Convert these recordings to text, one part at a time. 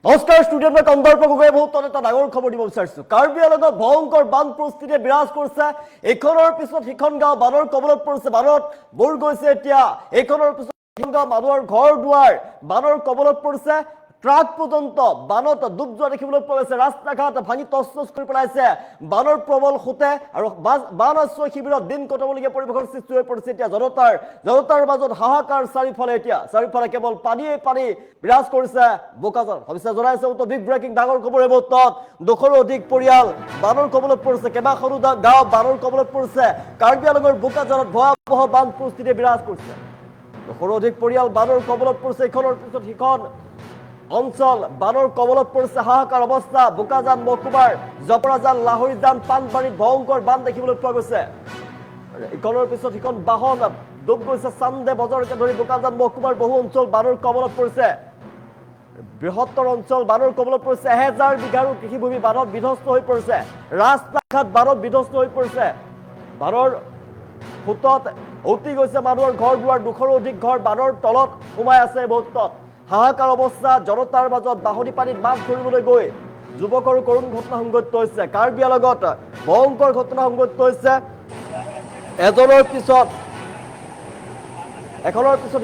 নমস্কাৰ ষ্টুডিঅ'ত মই কন্দৰ্প গগৈয়ে বহুত এটা ডাঙৰ খবৰ দিব বিচাৰিছো। কাৰ্বি আংলঙত ভয়ংকৰ বান পৰিস্থিতিয়ে বিৰাজ কৰিছে। এইখনৰ পিছত সিখন গাঁও বানৰ কবলত পৰিছে। বানত বুৰ গৈছে এতিয়া। এইখনৰ পিছত সিখন গাঁও মানুহৰ ঘৰ দুৱাৰ বানৰ কবলত পৰিছে। ট্ৰাক পৰ্যন্ত বানত ডুব যোৱা দেখিবলৈ পোৱা গৈছে। ৰাস্তা ঘাট ভাঙি তছনছ কৰি পেলাইছে বানৰ প্ৰবল সোঁতে আৰু বান আশ্ৰয় শিবিৰত দিন কটাবলগীয়া পৰিৱেশৰ সৃষ্টি হৈ পৰিছে। এতিয়া জনতাৰ মাজত হাহাকাৰ চাৰিওফালে কেৱল পানীয়ে পানী বিৰাজ কৰিছে বোকাজান। সবিশেষ জনাইছে উত্তৰ বিগ ব্ৰেকিং ডাঙৰ খবৰ এই মুহূৰ্তত। 200ৰো অধিক পৰিয়াল বানৰ কবলত পৰিছে। কেইবাখনো গাঁও বানৰ কবলত পৰিছে। কাৰ্বি আংলঙৰ বোকাজানত ভয়াৱহ বান পৰিস্থিতিয়ে বিৰাজ কৰিছে। 200ৰো অধিক পৰিয়াল বানৰ কবলত পৰিছে। ইখনৰ পিছত সিখন অঞ্চল বানৰ কবলত পৰিছে। হাহাকাৰ অৱস্থা বোকাজান মহকুমাৰ জপৰাজান লাহৰীজান পানবাৰীত ভয়ংকৰ বান দেখিবলৈ পোৱা গৈছে। ইখনৰ পিছত সিখন বাহন ডুব গৈছে। চান্দে বজাৰকে ধৰি বোকাজান মহকুমাৰ বহু অঞ্চল বানৰ কবলত পৰিছে। বৃহত্তৰ অঞ্চল বানৰ কবলত পৰিছে। 1000 বিঘাৰো কৃষিভূমি বানত বিধ্বস্ত হৈ পৰিছে। ৰাস্তা ঘাট বানত বিধ্বস্ত হৈ পৰিছে। বানৰ সোঁতত উটি গৈছে মানুহৰ ঘৰ দুৱাৰ। 200ৰো অধিক ঘৰ বানৰ তলত সোমাই আছে। মুহূৰ্তত হাহাকাৰ অৱস্থা জনতাৰ মাজত। বাঢ়নি পানীত মাছ ধৰিবলৈ গৈ যুৱকৰ কৰুণ ঘটনা সংঘটিত হৈছে। কাৰ্বি আংলঙত ভয়ংকৰ ঘটনা সংঘটিত হৈছে। এখনৰ পিছত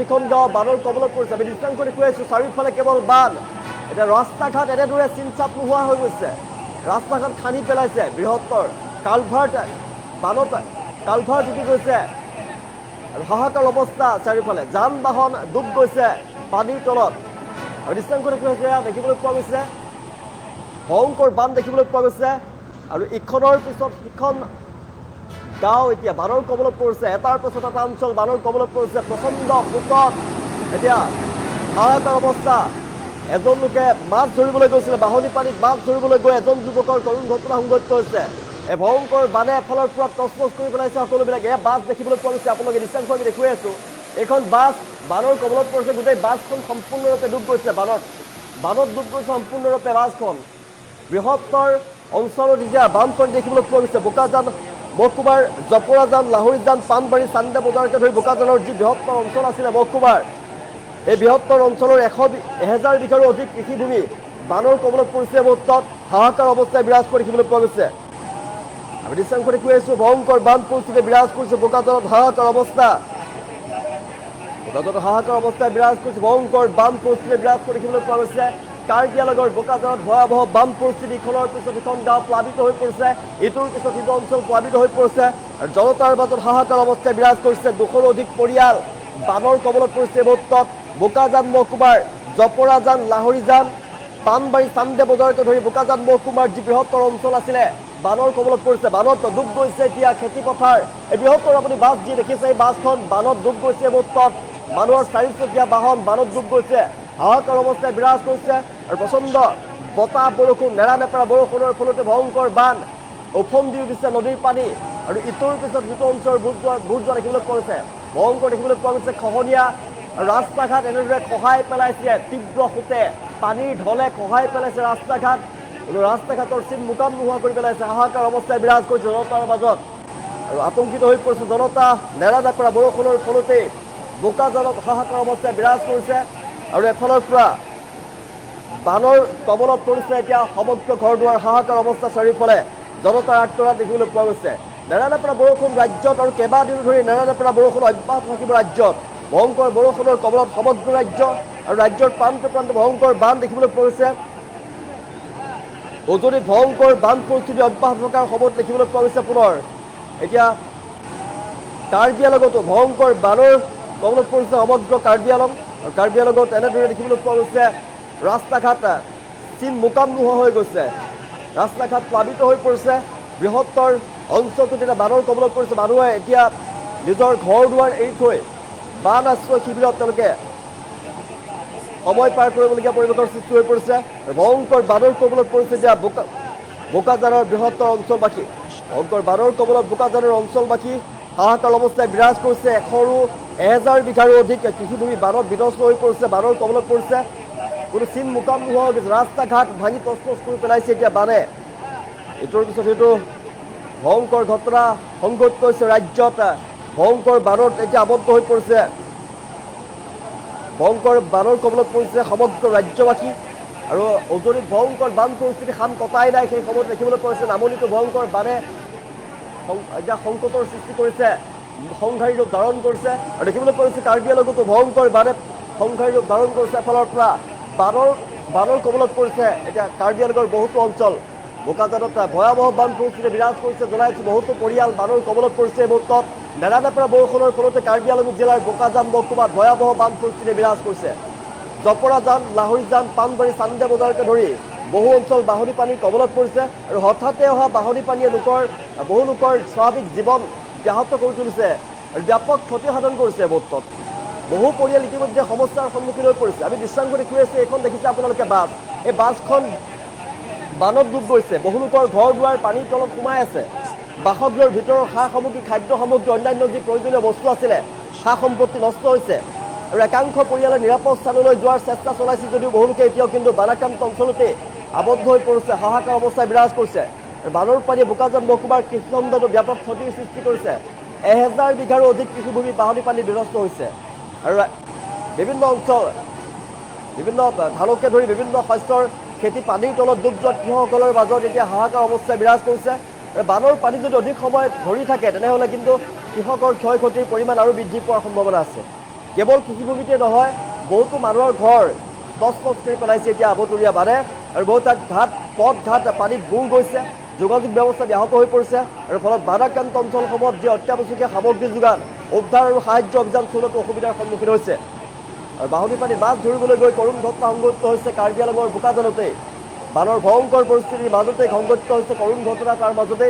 সিখন গাঁও বানৰ কবলত পৰিছে। আমি দৃশ্যাংশ দেখুৱাইছো চাৰিওফালে কেৱল বান। এতিয়া ৰাস্তা ঘাট এনেদৰে চিনচাপ নোহোৱা হৈ গৈছে। ৰাস্তা ঘাট খান্দি পেলাইছে। বৃহত্তৰ কালভাৰ্ট বানত কালভাৰ্ট উঠি গৈছে আৰু হাহাকাৰ অৱস্থা চাৰিওফালে। যান বাহন ডুব গৈছে পানীৰ তলত। আৰু দৃশ্যাংশ দেখুৱাইছে দেখিবলৈ পোৱা গৈছে ভয়ংকৰ বান দেখিবলৈ পোৱা গৈছে। আৰু ইখনৰ পিছত সিখন গাঁও এতিয়া বানৰ কবলত পৰিছে। এটাৰ পিছত এটা অঞ্চল বানৰ কবলত পৰিছে। প্ৰচণ্ড সোঁতত এতিয়া হাহাকাৰ অৱস্থা। এজন লোকে মাছ ধৰিবলৈ গৈছিলে। বাঢ়নি পানীত মাছ ধৰিবলৈ গৈ এজন যুৱকৰ কৰুণ ঘটনা সংঘটিত হৈছে। এই ভয়ংকৰ বানে এফালৰ পৰা তছনছ কৰি পেলাইছে সকলোবিলাক। এয়া বাছ দেখিবলৈ পোৱা গৈছে। আপোনালোকে দৃশ্যাংশ আমি দেখুৱাই আছো। এইখন বাছ বানৰ কবলত পৰিছে। গোটেই বাছখন সম্পূৰ্ণৰূপে ডুব গৈছে বানত ডুব গৈছে সম্পূৰ্ণৰূপে বাছখন। বৃহত্তৰ অঞ্চলত এতিয়া বানপানী দেখিবলৈ পোৱা গৈছে। বোকাজান মহকুমাৰ জপৰাজান লাহৰীজান পানবাৰী চান্দে বজাৰকে ধৰি বোকাজানৰ যি বৃহত্তৰ অঞ্চল আছিলে মহকুমাৰ, এই বৃহত্তৰ অঞ্চলৰ 1000 বিঘাৰো অধিক কৃষিভূমি বানৰ কবলত পৰিছে। মুহূৰ্তত হাহাকাৰ অৱস্থাই বিৰাজ কৰি দেখিবলৈ পোৱা গৈছে। আমি দৃশ্যাংশ দেখুৱাইছো ভয়ংকৰ বান পৰিস্থিতি বিৰাজ কৰিছে বোকাজানত। হাহাকাৰ অৱস্থাই বিৰাজ কৰিছে। ভয়ংকৰ বান পৰিস্থিতি বিৰাজ কৰি দেখিবলৈ পোৱা গৈছে। কাৰ্বি আংলঙৰ বোকাজানত ভয়াৱহ বান পৰিস্থিতি। ইখনৰ পিছত সিখন গাঁও প্লাবিত হৈ পৰিছে। ইটোৰ পিছত সিটো অঞ্চল প্লাবিত হৈ পৰিছে। আৰু জনতাৰ মাজত হাহাকাৰ অৱস্থাই বিৰাজ কৰিছে। 200ৰো অধিক পৰিয়াল বানৰ কবলত পৰিছে। মুহূৰ্তত বোকাজান মহকুমাৰ জপৰাজান লাহৰীজান পানবাৰী চান্দে বজাৰকে ধৰি বোকাজান মহকুমাৰ যি বৃহত্তৰ অঞ্চল আছিলে বানৰ কবলত পৰিছে। বানত ডুব গৈছে এতিয়া খেতি পথাৰ। এই বৃহত্তৰ আপুনি বাছ যি দেখিছে এই বাছখন বানত ডুব গৈছে। মুহূৰ্তত মানুহৰ চাৰিচকীয়া বাহন বানত ডুব গৈছে। হাহাকাৰ অৱস্থাই বিৰাজ কৰিছে। আৰু প্ৰচণ্ড বতাহ বৰষুণ নেৰানেপেৰা বৰষুণৰ ফলতে ভয়ংকৰ বান ওফন্দি উঠিছে নদীৰ পানী। আৰু ইটোৰ পিছত সিটো অঞ্চল বুৰ যোৱা দেখিবলৈ পোৱা গৈছে। ভয়ংকৰ দেখিবলৈ পোৱা গৈছে। খহনীয়া ৰাস্তা ঘাট এনেদৰে খহাই পেলাইছে তীব্ৰ সোঁতে। পানীৰ ঢলে খহাই পেলাইছে ৰাস্তা ঘাট। ৰাস্তা ঘাটৰ চিন মোকাম নোহোৱা কৰি পেলাইছে। হাহাকাৰ অৱস্থাই বিৰাজ কৰিছে জনতাৰ মাজত। আৰু আতংকিত হৈ পৰিছে জনতা। নেৰানেপেৰা বৰষুণৰ ফলতে বোকাজানত হাহাকাৰ অৱস্থাই বিৰাজ কৰিছে। আৰু এফালৰ পৰা বানৰ কবলত পৰিছে এতিয়া সমগ্ৰ ঘৰ দুৱাৰ। হাহাকাৰ অৱস্থা চাৰিওফালে জনতাৰ আত্মৰা দেখিবলৈ পোৱা গৈছে। নেৰানেপেৰা বৰষুণ ৰাজ্যত আৰু কেইবাদিনো ধৰি নেৰানেপেৰা বৰষুণ অব্যাহত থাকিব ৰাজ্যত। ভয়ংকৰ বৰষুণৰ কবলত সমগ্ৰ ৰাজ্য আৰু ৰাজ্যৰ প্ৰান্তে প্ৰান্তে ভয়ংকৰ বান দেখিবলৈ পোৱা গৈছে। উজনিত ভয়ংকৰ বান পৰিস্থিতি অব্যাহত থকাৰ সময়ত দেখিবলৈ পোৱা গৈছে। পুনৰ এতিয়া কাৰ্বি আংলঙতো ভয়ংকৰ বানৰ কবলত পৰিছে সমগ্ৰ কাৰ্বি আংলং। আৰু কাৰ্বি আংলঙত এনেদৰে দেখিবলৈ পোৱা গৈছে ৰাস্তা ঘাট চিন মোকাম নোহোৱা হৈ গৈছে। ৰাস্তা ঘাট প্লাবিত হৈ পৰিছে। বৃহত্তৰ অঞ্চলটোত এতিয়া বানৰ কবলত পৰিছে। মানুহে এতিয়া নিজৰ ঘৰ দুৱাৰ এৰি থৈ বান আশ্ৰয় শিবিৰত তেওঁলোকে সময় পাৰ কৰিবলগীয়া পৰিৱেশৰ সৃষ্টি হৈ পৰিছে। ভয়ংকৰ বানৰ কবলত পৰিছে এতিয়া বোকাজানৰ বৃহত্তৰ অঞ্চলবাসী। ভয়ংকৰ বানৰ কবলত বোকাজানৰ অঞ্চলবাসী হাহাকাৰ অৱস্থাই বিৰাজ কৰিছে। 1000 বিঘাৰো অধিক কৃষিভূমি বানত বিধ্বস্ত হৈ পৰিছে। বানৰ কবলত পৰিছে। কোনো চিন মোকাম নোহোৱা হৈ গৈছে। ৰাস্তা ঘাট ভাঙি তছনছ কৰি পেলাইছে এতিয়া বানে। ইটোৰ পিছত সিটো ভয়ংকৰ ঘটনা সংঘটিত হৈছে ৰাজ্যত। ভয়ংকৰ বানত এতিয়া আবদ্ধ হৈ পৰিছে। ভয়ংকৰ বানৰ কবলত পৰিছে সমগ্ৰ ৰাজ্যবাসী। আৰু উজনিত ভয়ংকৰ বান পৰিস্থিতি খাম কটাই নাই সেই সময়ত দেখিবলৈ পাইছে নামনিতো ভয়ংকৰ বানে এতিয়া সংকটৰ সৃষ্টি কৰিছে সংঘাৰী ৰূপ ধাৰণ কৰিছে আৰু দেখিবলৈ পাইছে কাৰ্বি আংলঙতো ভয়ংকৰ বানে সংঘাৰী ৰূপ ধাৰণ কৰিছে এফালৰ পৰা বানৰ কবলত পৰিছে এতিয়া কাৰ্বি আংলঙৰ বহুতো অঞ্চল বোকাজানত ভয়াৱহ বান পৰিস্থিতি বিৰাজ কৰিছে জনাইছো বহুতো পৰিয়াল বানৰ কবলত পৰিছে এই মুহূৰ্তত নেৰানেপেৰা বৰষুণৰ ফলতে কাৰ্বি আংলং জিলাৰ বোকাজান মহকুমাত ভয়াৱহ বান পৰিস্থিতি বিৰাজ কৰিছে জপৰাজান লাহৰীজান পাণবাৰী চান্দে বজাৰকে ধৰি বহু অঞ্চল বাহনী পানীৰ কবলত পৰিছে আৰু হঠাতে অহা বাহনী পানীয়ে বহু লোকৰ স্বাভাৱিক জীৱন ব্যাহত কৰি তুলিছে আৰু ব্যাপক ক্ষতিসাধন কৰিছে মুহূৰ্তত বহু পৰিয়াল ইতিমধ্যে সমস্যাৰ সন্মুখীন হৈ পৰিছে আমি দৃশ্যাংশ দেখুৱাই আছো এইখন দেখিছে আপোনালোকে বাছ এই বাছখন বানত ডুব গৈছে বহু লোকৰ ঘৰ দুৱাৰ পানীৰ তলত সোমাই আছে বাসগৃহৰ ভিতৰৰ সা সামগ্ৰী খাদ্য সামগ্ৰী অন্যান্য যি প্ৰয়োজনীয় বস্তু আছিলে সা সম্পত্তি নষ্ট হৈছে আৰু একাংশ পৰিয়ালে নিৰাপদ স্থানলৈ যোৱাৰ চেষ্টা চলাইছে যদিও বহু লোকে এতিয়াও কিন্তু বানাক্ৰান্ত অঞ্চলতে আবদ্ধ হৈ পৰিছে হাহাকাৰ অৱস্থাই বিৰাজ কৰিছে বানৰ পানীয়ে বোকাজান মহকুমাৰ কৃষিখণ্ডতো ব্যাপক ক্ষতিৰ সৃষ্টি কৰিছে 1000 বিঘাৰো অধিক কৃষিভূমি বাহনী পানী বিনষ্ট হৈছে আৰু বিভিন্ন অঞ্চল বিভিন্ন ধানকে ধৰি বিভিন্ন শস্যৰ খেতি পানীৰ তলত ডুব যোৱা কৃষকসকলৰ মাজত এতিয়া হাহাকাৰ অৱস্থাই বিৰাজ কৰিছে আৰু বানৰ পানী যদি অধিক সময় ধৰি থাকে তেনেহ'লে কিন্তু কৃষকৰ ক্ষয় ক্ষতিৰ পৰিমাণ আৰু বৃদ্ধি পোৱাৰ সম্ভাৱনা আছে কেৱল কৃষিভূমিতে নহয় বহুতো মানুহৰ ঘৰ তছনছ কৰি পেলাইছে এতিয়া আবতৰীয়া বানে আৰু বহু তাত পথ ঘাট পানীত বুৰ গৈছে যোগাযোগ ব্যৱস্থা ব্যাহত হৈ পৰিছে আৰু ফলত বানাক্ৰান্ত অঞ্চলসমূহত যি অত্যাৱশ্যকীয় সামগ্ৰী যোগান উদ্ধাৰ আৰু সাহায্য অভিযান চলোৱাটো অসুবিধাৰ সন্মুখীন হৈছে আৰু বাহনী পানীত মাছ ধৰিবলৈ গৈ কৰুণ ঘটনা সংঘটিত হৈছে কাৰ্বি আংলঙৰ বোকাজানতে বানৰ ভয়ংকৰ পৰিস্থিতিৰ মাজতে সংঘটিত হৈছে কৰুণ ঘটনা তাৰ মাজতে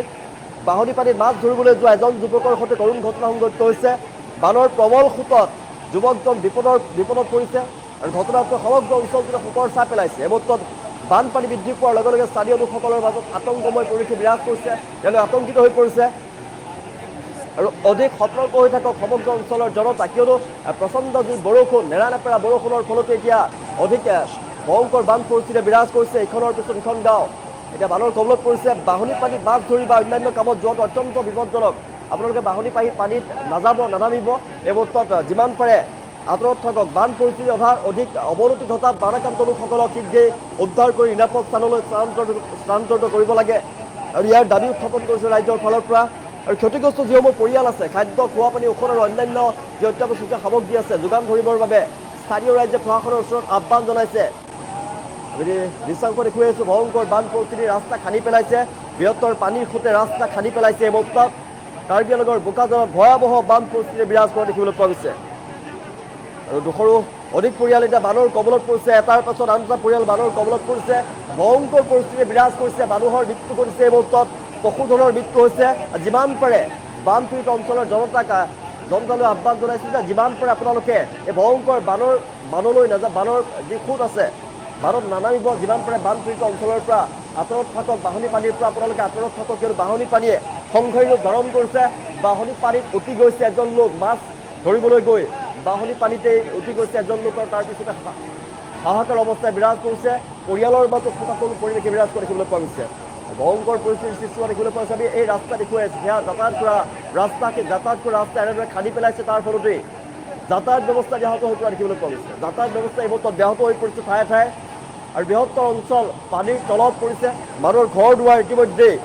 বাহনী পানীত মাছ ধৰিবলৈ যোৱা এজন যুৱকৰ সৈতে কৰুণ ঘটনা সংঘটিত হৈছে বানৰ প্ৰবল সোঁতত যুৱকজন বিপদত পৰিছে আৰু ঘটনাটো সমগ্ৰ অঞ্চলটোতে শোকৰ ছাঁ পেলাইছে এই মুহূৰ্তত বানপানী বৃদ্ধি পোৱাৰ লগে লগে স্থানীয় লোকসকলৰ মাজত আতংকময় পৰিৱেশ বিৰাজ কৰিছে তেওঁলোক আতংকিত হৈ পৰিছে আৰু অধিক সতৰ্ক হৈ থাকক সমগ্ৰ অঞ্চলৰ জনতা কিয়নো প্ৰচণ্ড যি বৰষুণ নেৰানেপেৰা বৰষুণৰ ফলতে এতিয়া অধিক ভয়ংকৰ বান পৰিস্থিতি বিৰাজ কৰিছে ইখনৰ পিছত ইখন গাঁও এতিয়া বানৰ কবলত পৰিছে বাহনী পানীত মাছ ধৰি বা অন্যান্য কামত যোৱাটো অত্যন্ত বিপদজনক আপোনালোকে বাহনী পানীত নানামিব এই মুহূৰ্তত যিমান পাৰে আঁতৰত থাকক বান পৰিস্থিতি অধিক অৱনতি ঘটা বানাক্ৰান্ত লোকসকলক শীঘ্ৰেই উদ্ধাৰ কৰি নিৰাপদ স্থানলৈ স্থানান্তৰিত কৰিব লাগে আৰু ইয়াৰ দাবী উত্থাপন কৰিছে ৰাজ্যৰ ফালৰ পৰা আৰু ক্ষতিগ্ৰস্ত যিসমূহ পৰিয়াল আছে খাদ্য খোৱা পানী ঔষধ আৰু অন্যান্য যি অত্যাৱশ্যকীয় সামগ্ৰী আছে যোগান ধৰিবৰ বাবে স্থানীয় ৰাজ্যে প্ৰশাসনৰ ওচৰত আহ্বান জনাইছে দৃশ্যাংশ দেখুৱাই আছো ভয়ংকৰ বান পৰিস্থিতি ৰাস্তা খান্দি পেলাইছে বৃহত্তৰ পানীৰ সোঁতে ৰাস্তা খান্দি পেলাইছে এই মুহূৰ্তত কাৰ্বি আংলঙৰ বোকাজানত ভয়াৱহ বান পৰিস্থিতি বিৰাজ কৰা দেখিবলৈ পোৱা গৈছে আৰু 200ৰো অধিক পৰিয়াল এতিয়া বানৰ কবলত পৰিছে এটাৰ পাছত আন এটা পৰিয়াল বানৰ কবলত পৰিছে ভয়ংকৰ পৰিস্থিতি বিৰাজ কৰিছে মানুহৰ মৃত্যু কৰিছে এই মুহূৰ্তত পশুধনৰ মৃত্যু হৈছে যিমান পাৰে বানপীড়িত অঞ্চলৰ জনতালৈ আহ্বান জনাইছে যে যিমান পাৰে আপোনালোকে এই ভয়ংকৰ বানলৈ নাযায় বানৰ যি সোঁত আছে বানত নানামিব যিমান পাৰে বানপীড়িত অঞ্চলৰ পৰা আঁতৰত থাকক বাহনী পানীৰ পৰা আপোনালোকে আঁতৰত থাকক কিয়নো বাহনী পানীয়ে সংঘাৰী ৰূপ ধাৰণ কৰিছে বাহনী পানীত উটি গৈছে এজন লোক মাছ ধৰিবলৈ গৈ বাহনী পানীতেই উঠি গৈছে এজন লোকৰ তাৰপিছতে হাহাকাৰ অৱস্থাই বিৰাজ কৰিছে পৰিয়ালৰ মাজত শোকাকুল পৰিৱেশে বিৰাজ কৰা দেখিবলৈ পোৱা গৈছে ভয়ংকৰ পৰিস্থিতিৰ সৃষ্টি হোৱা দেখিবলৈ পোৱা গৈছে আমি এই ৰাস্তা দেখুৱাই আছোঁ সেয়া যাতায়াত কৰা ৰাস্তা এনেদৰে খান্দি পেলাইছে তাৰ ফলতেই যাতায়াত ব্যৱস্থা ব্যাহত হৈ পৰা দেখিবলৈ পোৱা গৈছে যাতায়াত ব্যৱস্থা এই মুহূৰ্তত ব্যাহত হৈ পৰিছে ঠায়ে ঠায়ে আৰু বৃহত্তৰ অঞ্চল পানীৰ তলত পৰিছে মানুহৰ ঘৰ দুৱাৰ ইতিমধ্যেই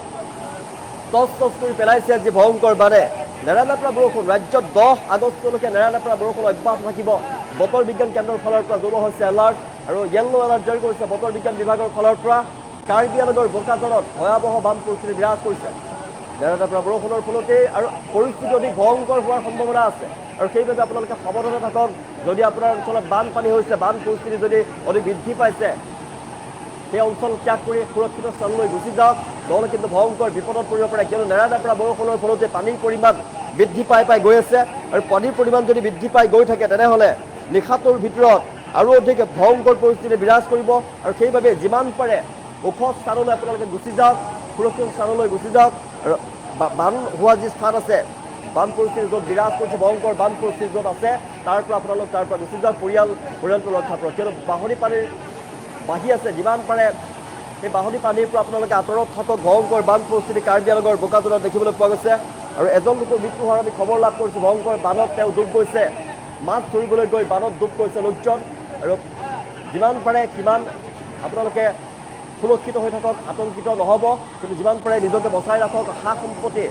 তছনছ কৰি পেলাইছে যি ভয়ংকৰ বানে নেৰানেপেৰা বৰষুণ ৰাজ্যত 10 আগষ্টলৈকে নেৰানেপেৰা বৰষুণ অব্যাহত থাকিব বতৰ বিজ্ঞান কেন্দ্ৰৰ ফালৰ পৰা জনোৱা হৈছে এলাৰ্ট আৰু য়েল্লো এলাৰ্ট জাৰি কৰিছে বতৰ বিজ্ঞান বিভাগৰ ফালৰ পৰা কাৰ্বি আংলঙৰ বোকাজানত ভয়াৱহ বান পৰিস্থিতি বিৰাজ কৰিছে নেৰানেপেৰা বৰষুণৰ ফলতেই আৰু পৰিস্থিতি অধিক ভয়ংকৰ হোৱাৰ সম্ভাৱনা আছে আৰু সেইবাবে আপোনালোকে সাৱধানে থাকক যদি আপোনাৰ অঞ্চলত বানপানী হৈছে বান পৰিস্থিতি যদি অধিক বৃদ্ধি পাইছে সেই অঞ্চল ত্যাগ কৰি সুৰক্ষিত স্থানলৈ গুচি যাওক নহ'লে কিন্তু ভয়ংকৰ বিপদত পৰিব পাৰে কিয়নো নেৰানেপেৰা বৰষুণৰ ফলতে পানীৰ পৰিমাণ বৃদ্ধি পাই গৈ আছে আৰু পানীৰ পৰিমাণ যদি বৃদ্ধি পাই গৈ থাকে তেনেহ'লে নিশাটোৰ ভিতৰত আৰু অধিক ভয়ংকৰ পৰিস্থিতি বিৰাজ কৰিব আৰু সেইবাবে যিমান পাৰে ওখ স্থানলৈ আপোনালোকে গুচি যাওক সুৰক্ষিত স্থানলৈ গুচি যাওক আৰু বান হোৱা যি স্থান আছে বান পৰিস্থিতি য'ত বিৰাজ কৰিছে ভয়ংকৰ বান পৰিস্থিতি য'ত আছে তাৰ পৰা গুচি যাওক পৰিয়ালটো ৰক্ষা কৰক কিয়নো বাহনী পানীৰ বাঢ়ি আছে যিমান পাৰে সেই বাহনী পানীৰ পৰা আপোনালোকে আঁতৰত থাকক ভয়ংকৰ বান পৰিস্থিতি কাৰ্বি আংলঙৰ বোকাজানত দেখিবলৈ পোৱা গৈছে আৰু এজন লোকৰ মৃত্যু হোৱাৰ আমি খবৰ লাভ কৰিছোঁ ভয়ংকৰ বানত তেওঁ ডুব গৈছে মাছ ধৰিবলৈ গৈ বানত ডুব গৈছে লোকজন আৰু যিমান পাৰে সিমান আপোনালোকে সুৰক্ষিত হৈ থাকক, আতংকিত নহ'ব, কিন্তু যিমান পাৰে নিজকে বচাই ৰাখক, সা সম্পত্তি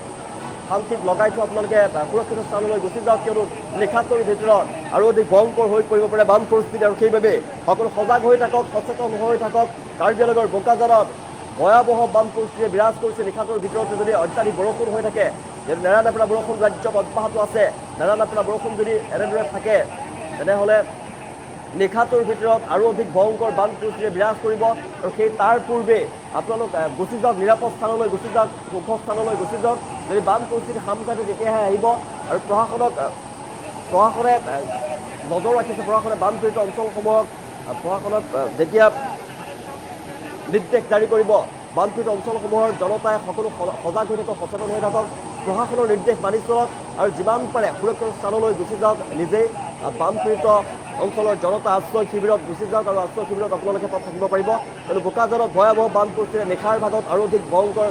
শান্তিত লগাই থোৱা আপোনালোকে সুৰক্ষিত স্থানলৈ গুচি যাওক, কিয়নো নিশাটোৰ ভিতৰত আৰু অধিক ভয়ংকৰ হৈ পৰিব পাৰে বান পৰিস্থিতি, আৰু সেইবাবে সকলো সজাগ হৈ থাকক, সচেতন হৈ থাকক। কাৰ্বি আংলঙৰ বোকাজানত ভয়াৱহ বান পৰিস্থিতিয়ে বিৰাজ কৰিছে। নিশাটোৰ ভিতৰতে যদি অত্যাধিক বৰষুণ হৈ থাকে, যদি নেৰানেপেৰা বৰষুণ ৰাজ্যত অব্যাহত আছে, নেৰানেপেৰা বৰষুণ যদি এনেদৰে থাকে, তেনেহ'লে নিশাটোৰ ভিতৰত আৰু অধিক ভয়ংকৰ বান পৰিস্থিতিয়ে বিৰাজ কৰিব। আৰু সেই তাৰ পূৰ্বে আপোনালোক গুচি যাওক, নিৰাপদ স্থানলৈ গুচি যাওক, ওখ স্থানলৈ গুচি যাওক। যদি বান পৰিস্থিতি সামকাতে তেতিয়াহে আহিব। আৰু প্ৰশাসনে নজৰ ৰাখিছে, প্ৰশাসনে বানপীড়িত অঞ্চলসমূহক প্ৰশাসনক যেতিয়া নিৰ্দেশ জাৰি কৰিব, বানপীড়িত অঞ্চলসমূহৰ জনতাই সকলো সজাগ হৈ থাকক, সচেতন হৈ থাকক, প্ৰশাসনৰ নিৰ্দেশ মানি চলক, আৰু যিমান পাৰে সুৰক্ষিত স্থানলৈ গুচি যাওক। নিজেই বানপীড়িত অঞ্চলৰ জনতা আশ্ৰয় শিবিৰত গুচি যাওক, আৰু আশ্ৰয় শিবিৰত আপোনালোকে তাত থাকিব পাৰিব। কিন্তু বোকাজানত ভয়াৱহ বান পৰিস্থিতিয়ে নিশাৰ ভাগত আৰু অধিক ভয়ংকৰ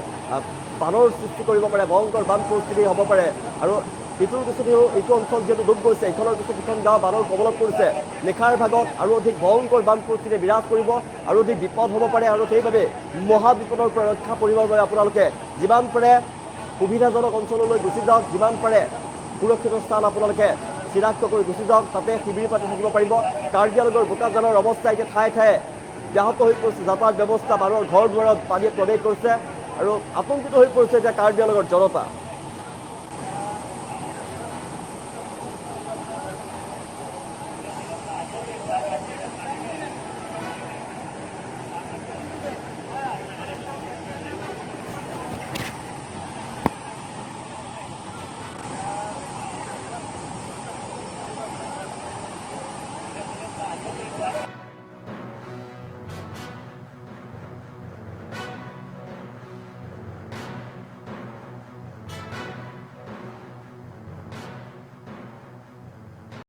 বানৰ সৃষ্টি কৰিব পাৰে, ভয়ংকৰ বান পৰিস্থিতি হ'ব পাৰে। আৰু ইটোৰ পিছত এইটো অঞ্চল যিহেতু ডুব গৈছে, ইখনৰ পিছত সিখন গাঁও বানৰ কবলত পৰিছে। নিশাৰ ভাগত আৰু অধিক ভয়ংকৰ বান পৰিস্থিতিয়ে বিৰাজ কৰিব, আৰু অধিক বিপদ হ'ব পাৰে। আৰু সেইবাবে মহাবিপদৰ পৰা ৰক্ষা কৰিবৰ বাবে আপোনালোকে যিমান পাৰে সুবিধাজনক অঞ্চললৈ গুচি যাওক, যিমান পাৰে সুৰক্ষিত স্থান আপোনালোকে চিনাক্ত কৰি গুচি যাওক, তাতে শিবিৰ পাতি থাকিব পাৰিব। কাৰ্বি আংলঙৰ বোকাজানৰ অৱস্থা এতিয়া ঠায়ে ঠায়ে ব্যাহত হৈ পৰিছে, যাতায়াত ব্যৱস্থা, মানুহৰ ঘৰ দুৱাৰত পানীয়ে প্ৰৱেশ কৰিছে, আৰু আতংকিত হৈ পৰিছে এতিয়া কাৰ্বি আংলঙৰ জনতা।